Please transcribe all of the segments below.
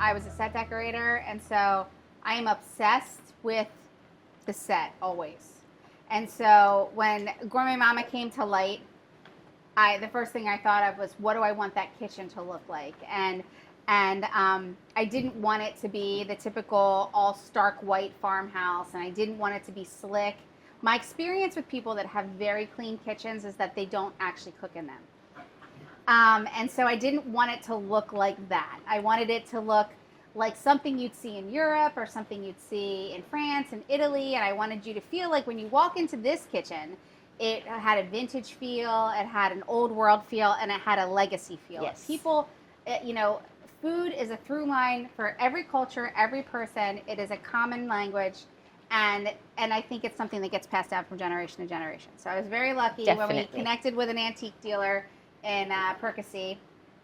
I was a set decorator, and so I am obsessed with the set always. And so when Gourmet Mama came to light, the first thing I thought of was, what do I want that kitchen to look like? And I didn't want it to be the typical all stark white farmhouse, and I didn't want it to be slick. My experience with people that have very clean kitchens is that they don't actually cook in them. And so I didn't want it to look like that. I wanted it to look like something you'd see in Europe or something you'd see in France and Italy. And I wanted you to feel like when you walk into this kitchen, it had a vintage feel, it had an old world feel, and it had a legacy feel. Yes. People, food is a through line for every culture, every person. It is a common language. And I think it's something that gets passed down from generation to generation. So I was very lucky when we connected with an antique dealer in Percy.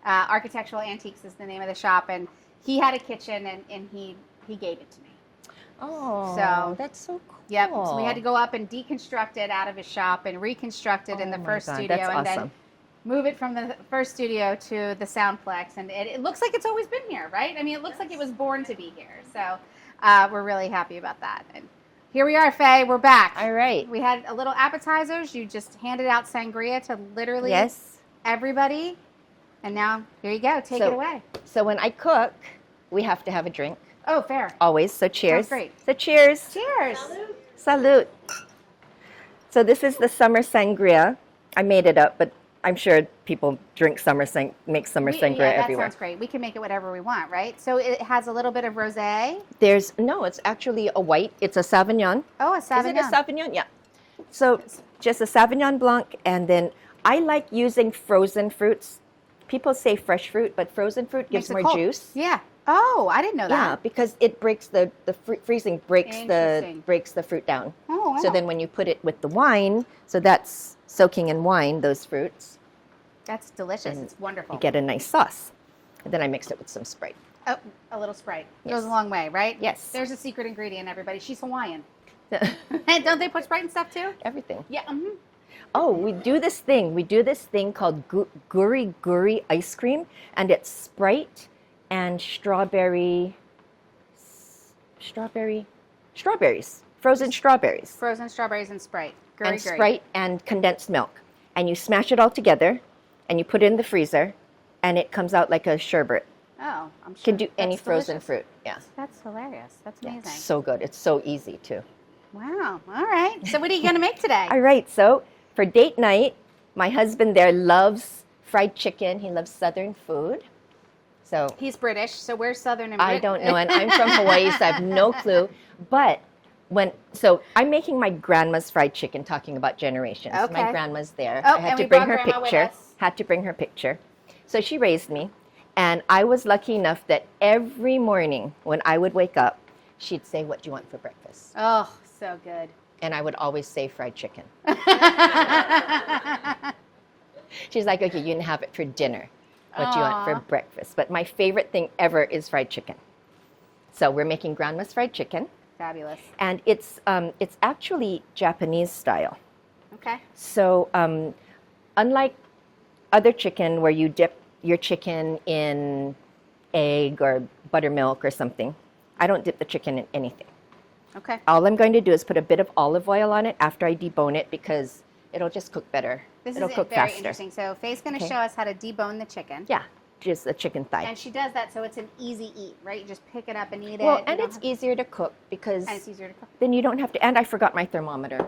Architectural Antiques is the name of the shop, and he had a kitchen, and he gave it to me. Oh, so that's so cool. Yep. So we had to go up and deconstruct it out of his shop and reconstruct it in the first studio, that's and awesome. then move it from the first studio to the SoundPlex. And it looks like it's always been here, right? I mean, it looks like it was born to be here. So we're really happy about that. And here we are, Faye. We're back. All right. We had a little appetizers. You just handed out sangria to literally everybody. And now, here you go. Take it away. So when I cook, we have to have a drink. Oh, fair. Always. So cheers. Sounds great. So cheers. Cheers. Salud. So this is the summer sangria. I made it up, but I'm sure people make summer sangria everywhere. That sounds great. We can make it whatever we want, right? So it has a little bit of rosé. No, it's actually a white. It's a Sauvignon. Oh, a Sauvignon. Is it a Sauvignon? Yeah. So just a Sauvignon Blanc, and then I like using frozen fruits. People say fresh fruit, but frozen fruit gives more juice. Yeah. Oh, I didn't know that. Yeah, because it breaks the freezing breaks the fruit down. Oh, wow. So then when you put it with the wine, so that's soaking in wine, those fruits. That's delicious. It's wonderful. You get a nice sauce. And then I mix it with some Sprite. Oh, a little Sprite. Goes a long way, right? Yes. There's a secret ingredient, everybody. She's Hawaiian. And don't they put Sprite and stuff too? Everything. Yeah. Mm-hmm. Oh, we do this thing called guri ice cream, and it's Sprite and strawberries, frozen strawberries. Frozen strawberries and Sprite. And Sprite and condensed milk. And you smash it all together, and you put it in the freezer, and it comes out like a sherbet. Oh, I'm sure. Can do any frozen fruit. Yeah. That's hilarious. That's amazing. It's so good. It's so easy too. Wow. All right. So what are you going to make today? All right. So for date night, my husband there loves fried chicken. He loves Southern food. So he's British. So where's Southern and British? I don't know, and I'm from Hawaii, so I have no clue. But I'm making my grandma's fried chicken, talking about generations. Okay. My grandma's there. Oh, I had and to we bring brought her Grandma with picture. us. Had to bring her picture. So she raised me, and I was lucky enough that every morning when I would wake up, she'd say, "What do you want for breakfast?" Oh, so good. And I would always say fried chicken. She's like, "Okay, you can have it for dinner. What do you want for breakfast?" But my favorite thing ever is fried chicken. So we're making grandma's fried chicken. Fabulous. And it's actually Japanese style. Okay. So unlike other chicken where you dip your chicken in egg or buttermilk or something, I don't dip the chicken in anything. Okay. All I'm going to do is put a bit of olive oil on it after I debone it, because it'll just cook better. It'll cook very faster. Interesting. So Faye's going to show us how to debone the chicken. Yeah, just a chicken thigh. And she does that so it's an easy eat, right? You just pick it up and eat it. Well, and it's easier to cook because then you don't have to. And I forgot my thermometer,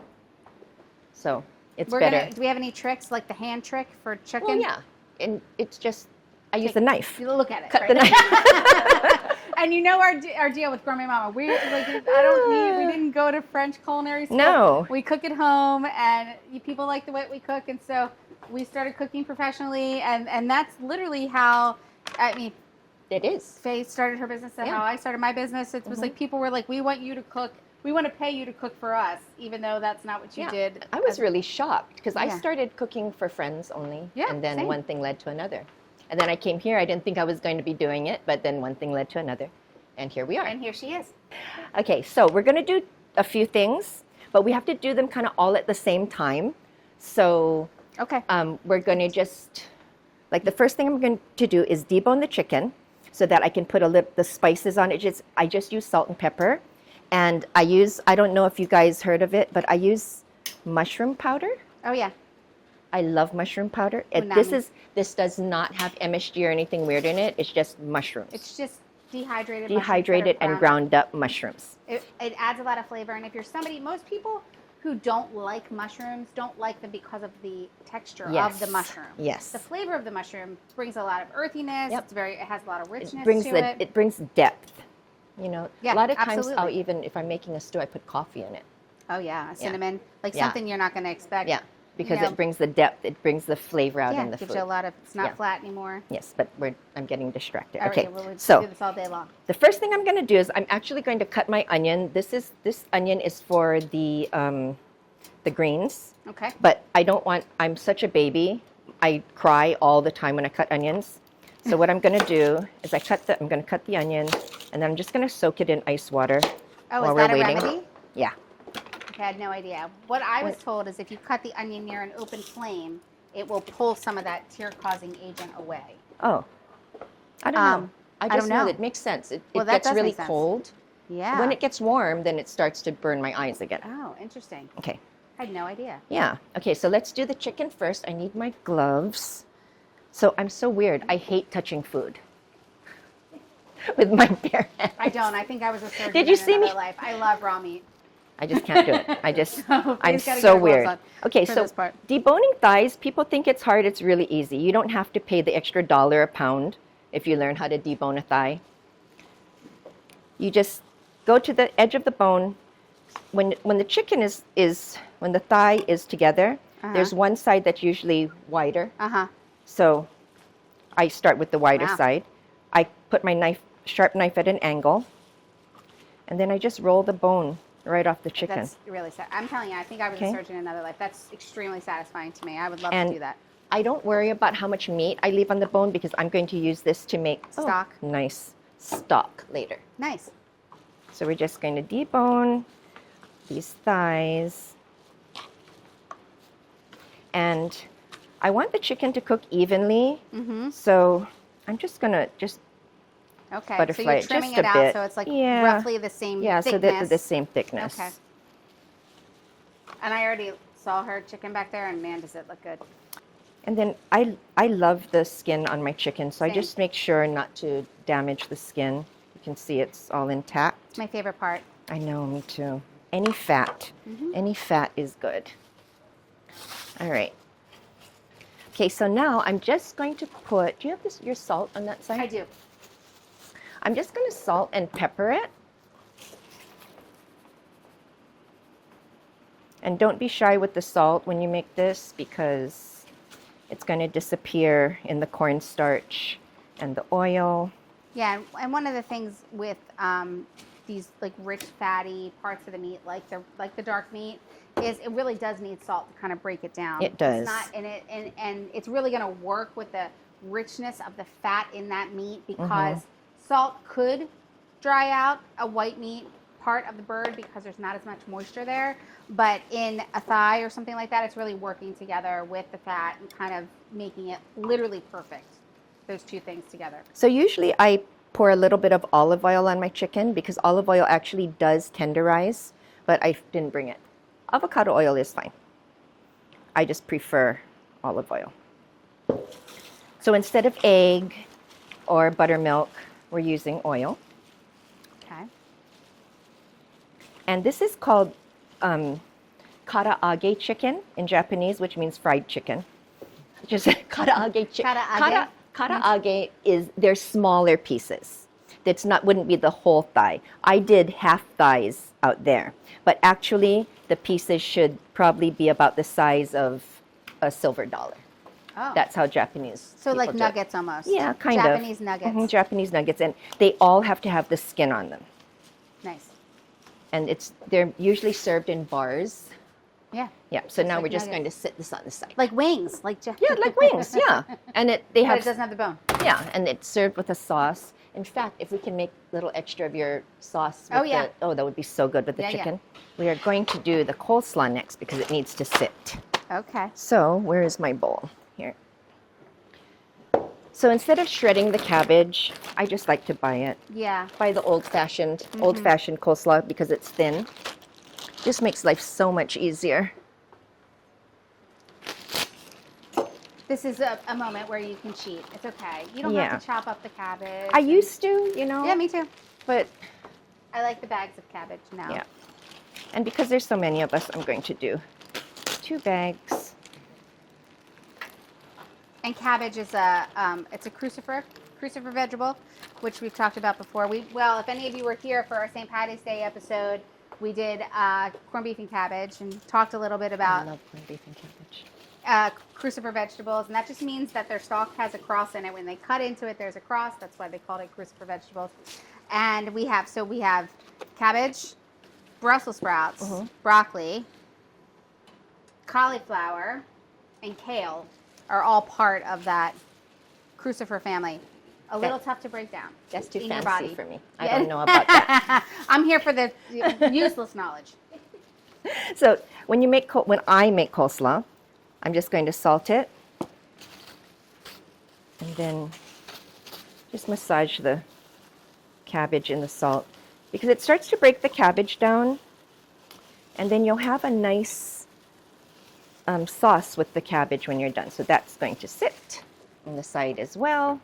so it's better. Do we have any tricks, like the hand trick for chicken? Well, yeah, and it's just I use the knife. You look at it. Cut the knife. And you know our deal with Gourmet Mama. We didn't go to French culinary school. No. We cook at home, and people like the way we cook, and so we started cooking professionally, and that's literally how, I mean, it is. Faye started her business, and how I started my business. It was like people were like, we want you to cook. We want to pay you to cook for us, even though that's not what you did. I was really shocked because I started cooking for friends only, and then one thing led to another. And then I came here. I didn't think I was going to be doing it, but then one thing led to another. And here we are. And here she is. Okay, so we're going to do a few things, but we have to do them kind of all at the same time. So we're going to just, like the first thing I'm going to do is debone the chicken. so that I can put the spices on it. I just use salt and pepper, and I don't know if you guys heard of it, but I use mushroom powder. Oh yeah. I love mushroom powder. This does not have MSG or anything weird in it. It's just mushrooms. It's just dehydrated and ground up mushrooms. It adds a lot of flavor, and if you're most people who don't like mushrooms don't like them because of the texture of the mushroom. Yes. The flavor of the mushroom brings a lot of earthiness. Yep. It has a lot of richness It brings depth. You know, yeah, a lot of times absolutely. if I'm making a stew, I put coffee in it. Oh yeah, cinnamon, something you're not going to expect. Yeah, because it brings the depth, it brings the flavor out in the food. Yeah, gives you a lot of, it's not flat anymore. Yes, but I'm getting distracted. All okay, right, we'll so do this all day long. The first thing I'm going to do is I'm actually going to cut my onion. This onion is for the greens. Okay. But I'm such a baby. I cry all the time when I cut onions. So what I'm going to do is I'm going to cut the onion, and then I'm just going to soak it in ice water while we're waiting. Remedy? Yeah. Okay, I had no idea. What I was told is if you cut the onion near an open flame, it will pull some of that tear-causing agent away. Oh. I don't know. I just know that it makes sense. It gets really cold. Yeah. When it gets warm, then it starts to burn my eyes again. Oh, interesting. Okay. I had no idea. Yeah. Okay, so let's do the chicken first. I need my gloves. So I'm so weird. I hate touching food with my bare hands. I don't. I think I was a surgeon Did you see me? life. I love raw meat. I just can't do it. I'm so weird. Okay, so deboning thighs, people think it's hard. It's really easy. You don't have to pay the extra $1 a pound if you learn how to debone a thigh. You just go to the edge of the bone. When the chicken when the thigh is together, there's one side that's usually wider. So I start with the wider side. I put my sharp knife at an angle, and then I just roll the bone right off the chicken. That's really sad. I'm telling you, I think I was a surgeon in another life. That's extremely satisfying to me. I would love to do that. I don't worry about how much meat I leave on the bone because I'm going to use this to make stock. Nice stock later. Nice. So we're just going to debone these thighs. And I want the chicken to cook evenly. So I'm just going to butterfly so you're trimming it out bit. So it's like roughly the same thickness. So they're the same thickness. Okay. And I already saw her chicken back there, and man, does it look good. And then I love the skin on my chicken, so I just make sure not to damage the skin. You can see it's all intact. It's my favorite part. I know, me too. Any fat is good. All right. Okay, so now I'm just going to put, do you have your salt on that side? I do. I'm just going to salt and pepper it. And don't be shy with the salt when you make this because it's going to disappear in the cornstarch and the oil. Yeah, and one of the things with these like rich fatty parts of the meat, like the dark meat, is it really does need salt to kind of break it down. It does. It's not, and it's really going to work with the richness of the fat in that meat because salt could dry out a white meat part of the bird because there's not as much moisture there. But in a thigh or something like that, it's really working together with the fat and kind of making it literally perfect, those two things together. So usually I pour a little bit of olive oil on my chicken because olive oil actually does tenderize, but I didn't bring it. Avocado oil is fine. I just prefer olive oil. So instead of egg or buttermilk, we're using oil. Okay. And this is called karaage chicken in Japanese, which means fried chicken. Just karaage chicken. Karaage is they're smaller pieces. That's wouldn't be the whole thigh. I did half thighs out there, but actually the pieces should probably be about the size of a silver dollar. Oh. That's how Japanese. So like people nuggets almost. Yeah, kind Japanese of. nuggets. Japanese nuggets, and they all have to have the skin on them. Nice. And they're usually served in bars. Yeah. Yeah. So now like we're just nuggets. going to sit this on the side. Like wings, like wings. Yeah. And but it doesn't have the bone. Yeah, and it's served with a sauce. In fact, if we can make a little extra of your sauce. That would be so good with the chicken. Yeah. We are going to do the coleslaw next because it needs to sit. Okay. So where is my bowl? Here. So instead of shredding the cabbage, I just like to buy it. Yeah. Buy the old-fashioned coleslaw because it's thin. Just makes life so much easier. This is a moment where you can cheat. It's okay. You don't have to chop up the cabbage. I used to, you know. Yeah, me too. But I like the bags of cabbage now. yeah. And because there's so many of us, I'm going to do 2 bags. And cabbage is it's a crucifer vegetable, which we've talked about before. If any of you were here for our St. Patty's Day episode, we did corned beef and cabbage and talked a little bit about. I love corned beef and cabbage. Crucifer vegetables, and that just means that their stalk has a cross in it. When they cut into it, there's a cross. That's why they called it crucifer vegetables. And we have cabbage, Brussels sprouts, broccoli, cauliflower, and kale are all part of that crucifer family. A little tough to break down. That's too in fancy your body. for me. I don't know about that. I'm here for the useless knowledge. So when I make coleslaw, I'm just going to salt it and then just massage the cabbage in the salt because it starts to break the cabbage down, and then you'll have a nice sauce with the cabbage when you're done. So that's going to sit on the side as well.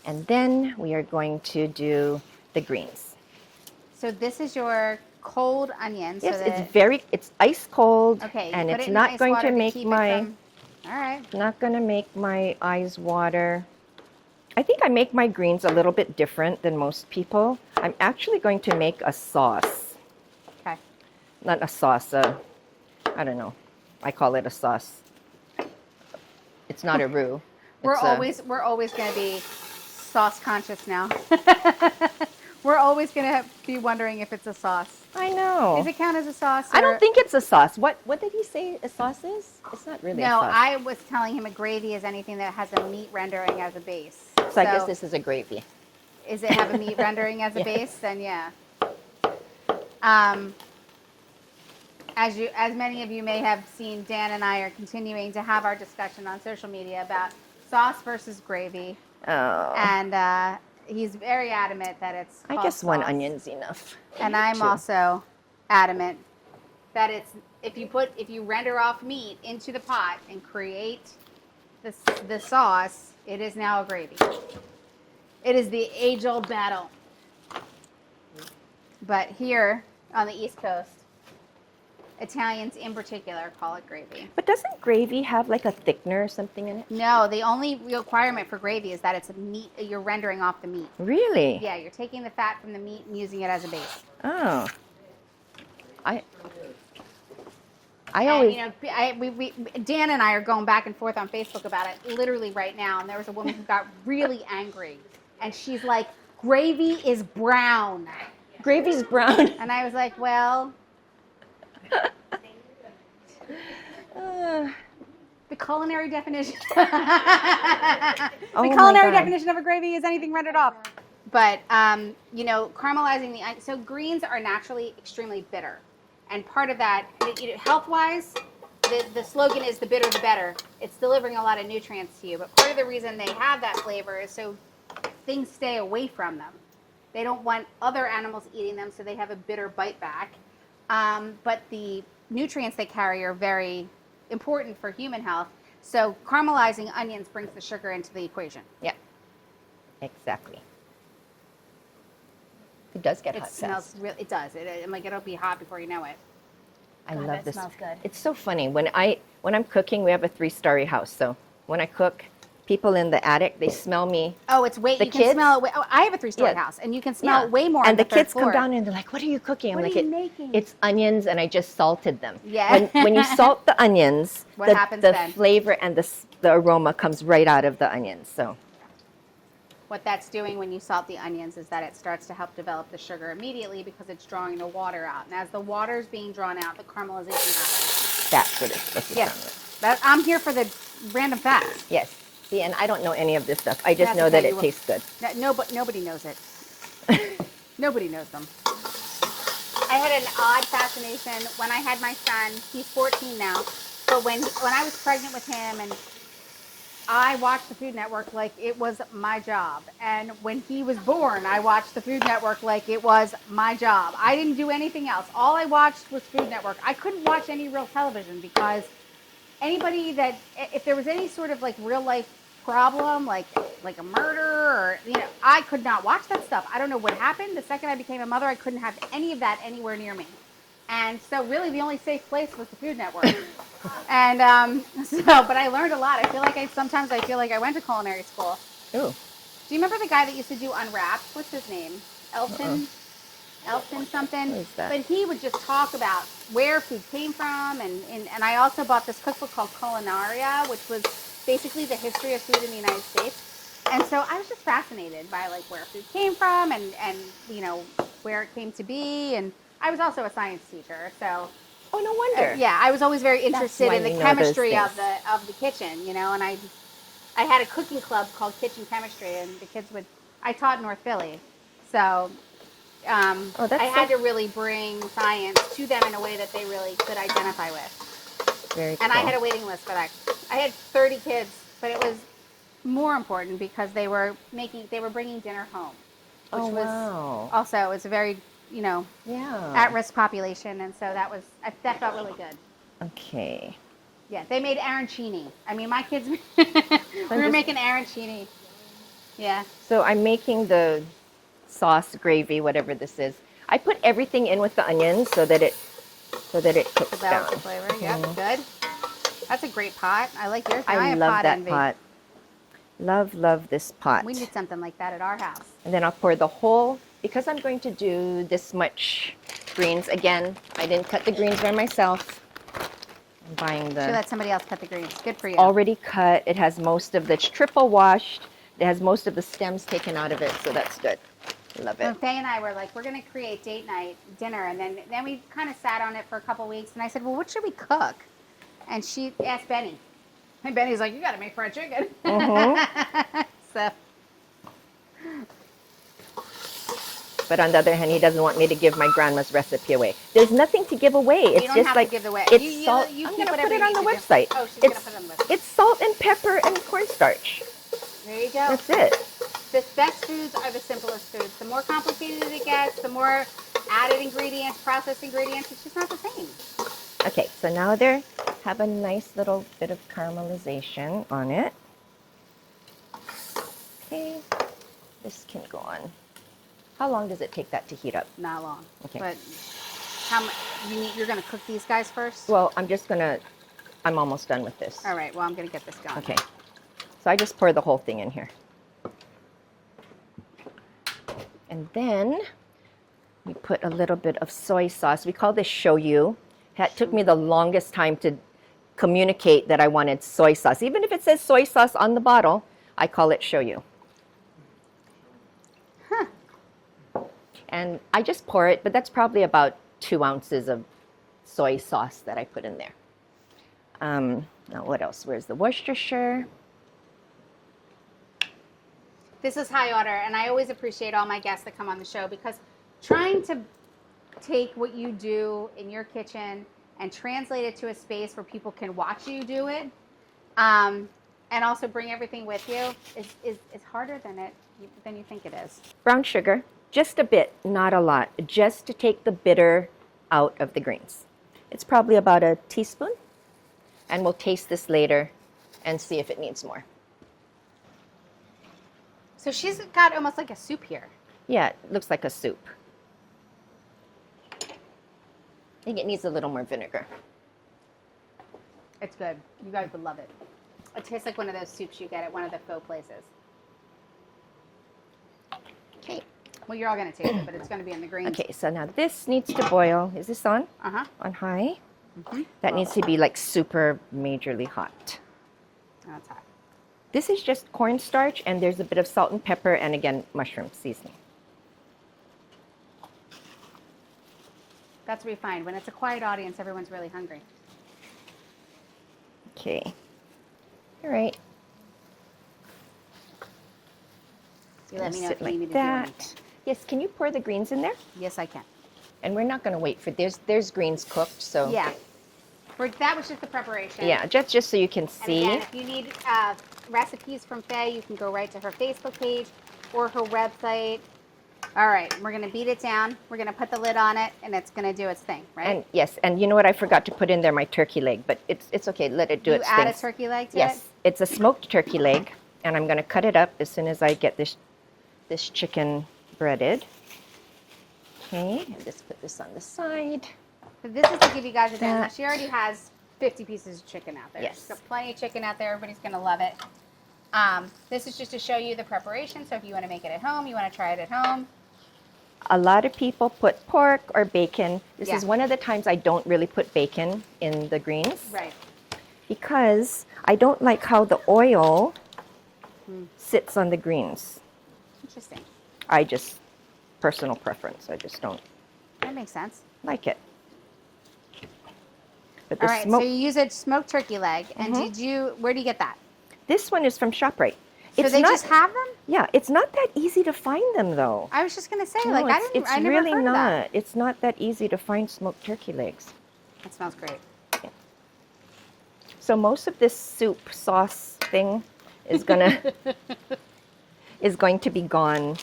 And then we are going to do the greens. So this is your cold onions. Yes, so it's ice cold. Okay, and it's not going to make all right. Not going to make my eyes water. I think I make my greens a little bit different than most people. I'm actually going to make a sauce. Okay. Not a sauce, I don't know. I call it a sauce. It's not a roux. We're always going to be sauce conscious now. We're always going to be wondering if it's a sauce. I know. Does it count as a sauce? I don't think it's a sauce. What did he say a sauce is? It's not really a sauce. No, I was telling him a gravy is anything that has a meat rendering as a base. So I guess this is a gravy. Is it have a meat rendering as a base? Then yeah. As many of you may have seen, Dan and I are continuing to have our discussion on social media about sauce versus gravy. Oh. And he's very adamant that it's I guess sauce. one onion's enough. And I'm also adamant that if you render off meat into the pot and create the sauce, it is now a gravy. It is the age-old battle. But here on the East Coast, Italians in particular call it gravy. But doesn't gravy have like a thickener or something in it? No, the only requirement for gravy is that it's meat. You're rendering off the meat. Really? Yeah, you're taking the fat from the meat and using it as a base. Oh. I And, always. Dan and I are going back and forth on Facebook about it literally right now. And there was a woman who got really angry, and she's like, "Gravy is brown." Gravy's brown. And I was like, well. The culinary definition. The culinary definition of a gravy is anything rendered off. But caramelizing so greens are naturally extremely bitter, and part of that, health-wise, the slogan is "the bitter the better." It's delivering a lot of nutrients to you, but part of the reason they have that flavor is so things stay away from them. They don't want other animals eating them, so they have a bitter bite back. But the nutrients they carry are very important for human health. So caramelizing onions brings the sugar into the equation. Yeah, exactly. It does get hot fast. It does. It'll be hot before you know it. I love this. Smells good. It's so funny when I'm cooking. We have a 3-story house, so when I cook, people in the attic, they smell me. Oh, it's way. You can smell it. I have a 3-story house, and you can smell it way more. And the kids floor. come down and they're like, "What are you cooking?" I'm what like, are you making? "It's onions, and I just salted them." Yeah. When you salt the onions, what happens the then? flavor and the aroma comes right out of the onions. So. What that's doing when you salt the onions is that it starts to help develop the sugar immediately because it's drawing the water out. And as the water is being drawn out, the caramelization happens. That's what it's supposed to sound like. I'm here for the random facts. Yes. See, and I don't know any of this stuff. I just know that it tastes good. Nobody knows it. Nobody knows them. I had an odd fascination when I had my son. He's 14 now. But when I was pregnant with him, and I watched the Food Network like it was my job. And when he was born, I watched the Food Network like it was my job. I didn't do anything else. All I watched was Food Network. I couldn't watch any real television because anybody that, if there was any sort of like real life problem, like a murder or, I could not watch that stuff. I don't know what happened. The second I became a mother, I couldn't have any of that anywhere near me. And so really the only safe place was the Food Network. And but I learned a lot. I feel like sometimes I feel like I went to culinary school. Ooh. Do you remember the guy that used to do Unwrapped? What's his name? Elton? Elton something? What is that? But he would just talk about where food came from. And I also bought this cookbook called Culinaria, which was basically the history of food in the United States. And so I was just fascinated by like where food came from and where it came to be. And I was also a science teacher, so. Oh, no wonder. Yeah, I was always very interested in the chemistry of the kitchen, and I had a cooking club called Kitchen Chemistry, and the kids I taught in North Philly, so I had to really bring science to them in a way that they really could identify with. Very cool. And I had a waiting list for that. I had 30 kids, but it was more important because they were bringing dinner home, which was also it's a very at-risk population, and so that felt really good. Okay. Yeah, they made arancini. I mean, my kids, we were making arancini. Yeah. So I'm making the sauce, gravy, whatever this is. I put everything in with the onions so that it cooks down. The flavor. Yeah, good. That's a great pot. I like yours. I love that pot. Love this pot. We need something like that at our house. And then I'll pour the whole. Because I'm going to do this much greens, again, I didn't cut the greens by myself. I'm buying the... Should let somebody else cut the greens. Good for you. Already cut. It has most of it's triple washed. It has most of the stems taken out of it, so that's good. Love it. Well, Faye and I were like, we're going to create date night dinner, and then we kind of sat on it for a couple weeks, and I said, well, what should we cook? And she asked Benny. And Benny's like, you got to make fried chicken. Mm-hmm. So... But on the other hand, he doesn't want me to give my grandma's recipe away. There's nothing to give away. It's you don't just have like to give it away. It's salt. I'm going to put it on the website. Oh, she's going to put it on the website. It's salt and pepper and cornstarch. There you go. That's it. The best foods are the simplest foods. The more complicated it gets, the more added ingredients, processed ingredients, it's just not the same. Okay, so now they have a nice little bit of caramelization on it. Okay, this can go on. How long does it take that to heat up? Not long. Okay. But you're going to cook these guys first? Well, I'm almost done with this. All right, well, I'm going to get this going. Okay. So I just pour the whole thing in here. And then we put a little bit of soy sauce. We call this shoyu. It took me the longest time to communicate that I wanted soy sauce. Even if it says soy sauce on the bottle, I call it shoyu. And I just pour it, but that's probably about 2 ounces of soy sauce that I put in there. Now what else? Where's the Worcestershire? This is high order, and I always appreciate all my guests that come on the show because trying to take what you do in your kitchen and translate it to a space where people can watch you do it, and also bring everything with you is harder than you think it is. Brown sugar. Just a bit, not a lot, just to take the bitter out of the greens. It's probably about a teaspoon, and we'll taste this later and see if it needs more. So she's got almost like a soup here. Yeah, it looks like a soup. I think it needs a little more vinegar. It's good. You guys would love it. It tastes like one of those soups you get at one of the faux places. Okay. Well, you're all going to taste it, but it's going to be in the greens. Okay, so now this needs to boil. Is this on? Uh-huh. On high? Mm-hmm. That needs to be like super majorly hot. That's hot. This is just cornstarch, and there's a bit of salt and pepper, and again, mushroom seasoning. That's what we find. When it's a quiet audience, everyone's really hungry. Okay. All right. You let me know if you like need me to that. do anything. Yes, can you pour the greens in there? Yes, I can. And we're not going to wait for there's greens cooked, so Yeah. That was just the preparation. yeah, just so you can see. And again, if you need recipes from Faye, you can go right to her Facebook page or her website. All right, we're going to beat it down. We're going to put the lid on it, and it's going to do its thing, right? And yes, and you know what? I forgot to put in there my turkey leg, but it's okay. Let it do its thing. You add a turkey leg to it? Yes, it's a smoked turkey leg, and I'm going to cut it up as soon as I get this chicken breaded. Okay, and just put this on the side. So this is to give you guys a demo. She already has 50 pieces of chicken out there. Yes. She's got plenty of chicken out there. Everybody's going to love it. This is just to show you the preparation. So if you want to make it at home, you want to try it at home. A lot of people put pork or bacon. This is one of the times I don't really put bacon in the greens. Right. Because I don't like how the oil sits on the greens. Interesting. Personal preference. I just don't. That makes sense. Like it. But all right, so you use a smoked turkey leg. And where do you get that? This one is from ShopRite. So they just have them? Yeah, it's not that easy to find them though. I was just going to say, No, I never really heard of that. It's not that easy to find smoked turkey legs. That smells great. Yeah. So most of this soup sauce thing is going to be gone.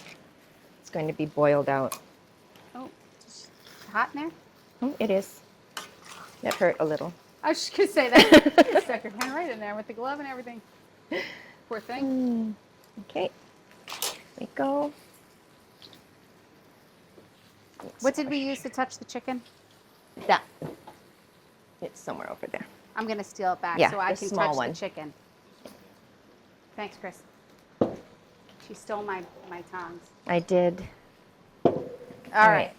It's going to be boiled out. Oh, just hot in there? Oh, it is. That hurt a little. I was just going to say that. You stuck your hand right in there with the glove and everything. Poor thing. Okay. There we go. What did we use to touch the chicken? That. It's somewhere over there. I'm going to steal it back so I can touch the chicken. Thanks, Chris. She stole my tongs. I did. All right.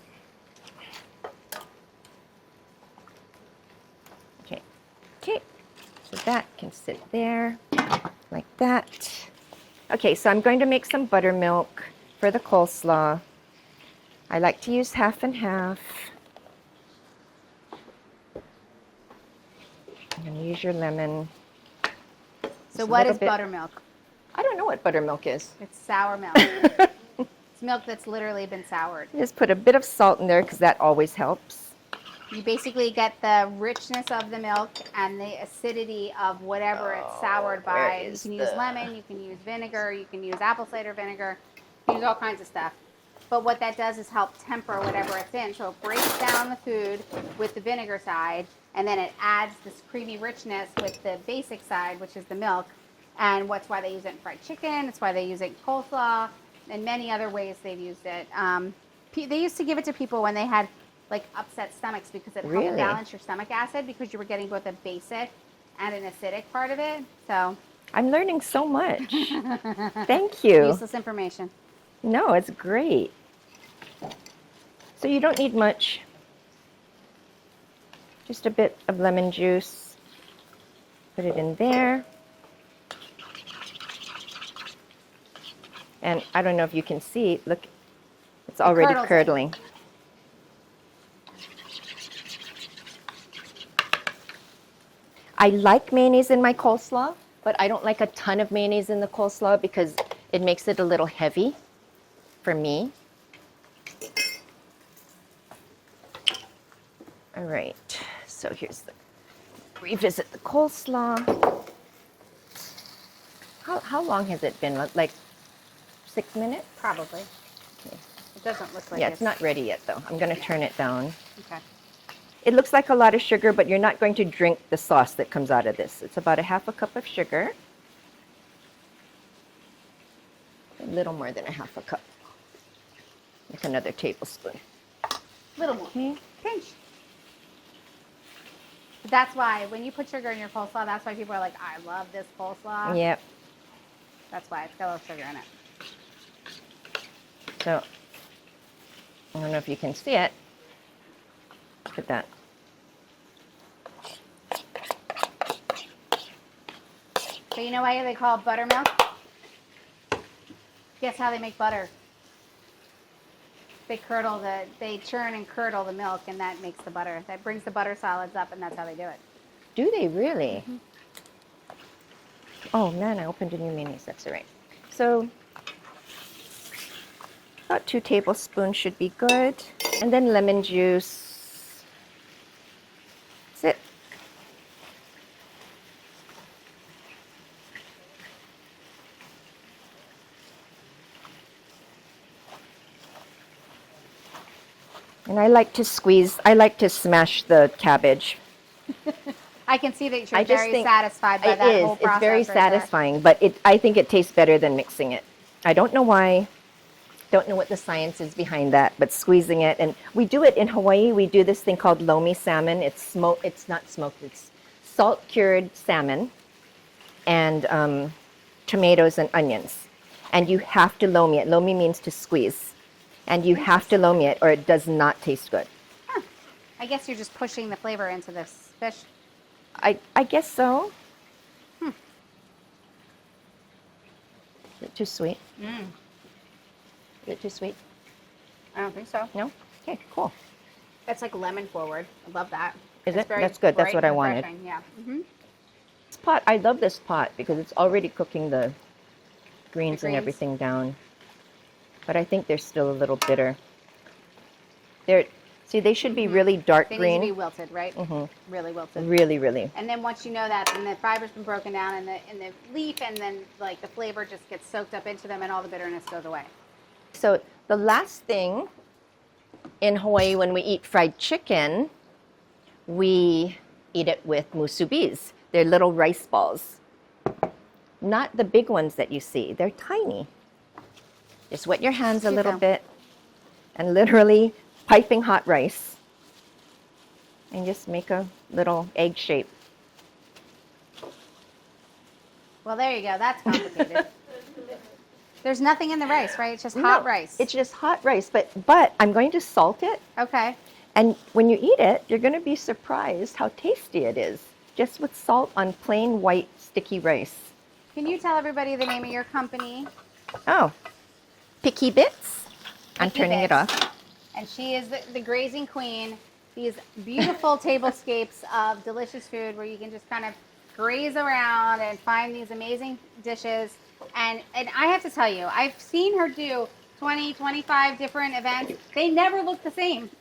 Okay. Okay. So that can sit there like that. Okay, so I'm going to make some buttermilk for the coleslaw. I like to use half and half. I'm going to use your lemon. So what is buttermilk? I don't know what buttermilk is. It's sour milk. It's milk that's literally been soured. Just put a bit of salt in there because that always helps. You basically get the richness of the milk and the acidity of whatever it's soured by. You can use lemon, you can use vinegar, you can use apple cider vinegar, you can use all kinds of stuff. But what that does is help temper whatever it's in. So it breaks down the food with the vinegar side, and then it adds this creamy richness with the basic side, which is the milk. And that's why they use it in fried chicken. That's why they use it in coleslaw, and many other ways they've used it. They used to give it to people when they had like upset stomachs because it helped balance your stomach acid because you were getting both a basic and an acidic part of it. So I'm learning so much. Thank you. Useless information. No, it's great. So you don't need much. Just a bit of lemon juice. Put it in there. And I don't know if you can see, look, it's already curdling. I like mayonnaise in my coleslaw, but I don't like a ton of mayonnaise in the coleslaw because it makes it a little heavy for me. All right, so here's revisit the coleslaw. How long has it been? Like 6 minutes? Probably. Okay. It doesn't look like it's not ready yet though. I'm going to turn it down. Okay. It looks like a lot of sugar, but you're not going to drink the sauce that comes out of this. It's about 1/2 cup of sugar. A little more than 1/2 cup. Like another tablespoon. A little more. Okay. Pinch. That's why when you put sugar in your coleslaw, that's why people are like, I love this coleslaw. Yep. That's why it's got a little sugar in it. So, I don't know if you can see it. Look at that. So you know why they call it buttermilk? Guess how they make butter? They churn and curdle the milk, and that makes the butter. That brings the butter solids up, and that's how they do it. Do they really? Mm-hmm. Oh man, I opened a new mayonnaise. That's all right. So about 2 tablespoons should be good, and then lemon juice. That's it. And I like to smash the cabbage. I can see that you're very satisfied by that whole process. It's very satisfying, but I think it tastes better than mixing it. I don't know why. Don't know what the science is behind that, but squeezing it, and we do it in Hawaii. We do this thing called lomi salmon. It's not smoked. It's salt cured salmon, and tomatoes and onions, and you have to lomi it. Lomi means to squeeze, and you have to lomi it, or it does not taste good. Huh. I guess you're just pushing the flavor into this fish. I guess so. Is it too sweet? Is it too sweet? I don't think so. No? Okay, cool. That's like lemon forward. I love that. Is it? That's good. That's what I wanted. Yeah. This pot, I love this pot because it's already cooking the greens and everything down. But I think they're still a little bitter. See, they should be really dark green. They need to be wilted, right? Really wilted. Really, really. And then once you know that, then the fiber's been broken down in the leaf, and then like the flavor just gets soaked up into them, and all the bitterness goes away. So the last thing in Hawaii when we eat fried chicken, we eat it with musubis. They're little rice balls. Not the big ones that you see. They're tiny. Just wet your hands a little bit and literally piping hot rice. And just make a little egg shape. Well, there you go. That's complicated. There's nothing in the rice, right? It's just hot rice. It's just hot rice, but I'm going to salt it. Okay. And when you eat it, you're going to be surprised how tasty it is, just with salt on plain white sticky rice. Can you tell everybody the name of your company? Oh, Picky Bits. I'm turning it off. And she is the grazing queen. These beautiful tablescapes of delicious food where you can just kind of graze around and find these amazing dishes. And I have to tell you, I've seen her do 20, 25 different events. They never look the same.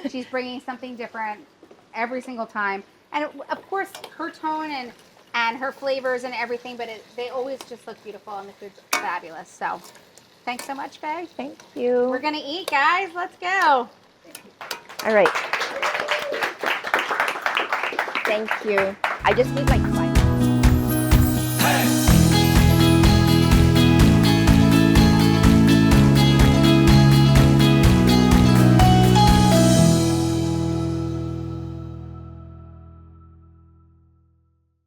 She's bringing something different every single time. And of course, her tone and her flavors and everything, but they always just look beautiful and the food's fabulous. So thanks so much, Faye. Thank you. We're going to eat, guys. Let's go. All right. Thank you. I just need like 5.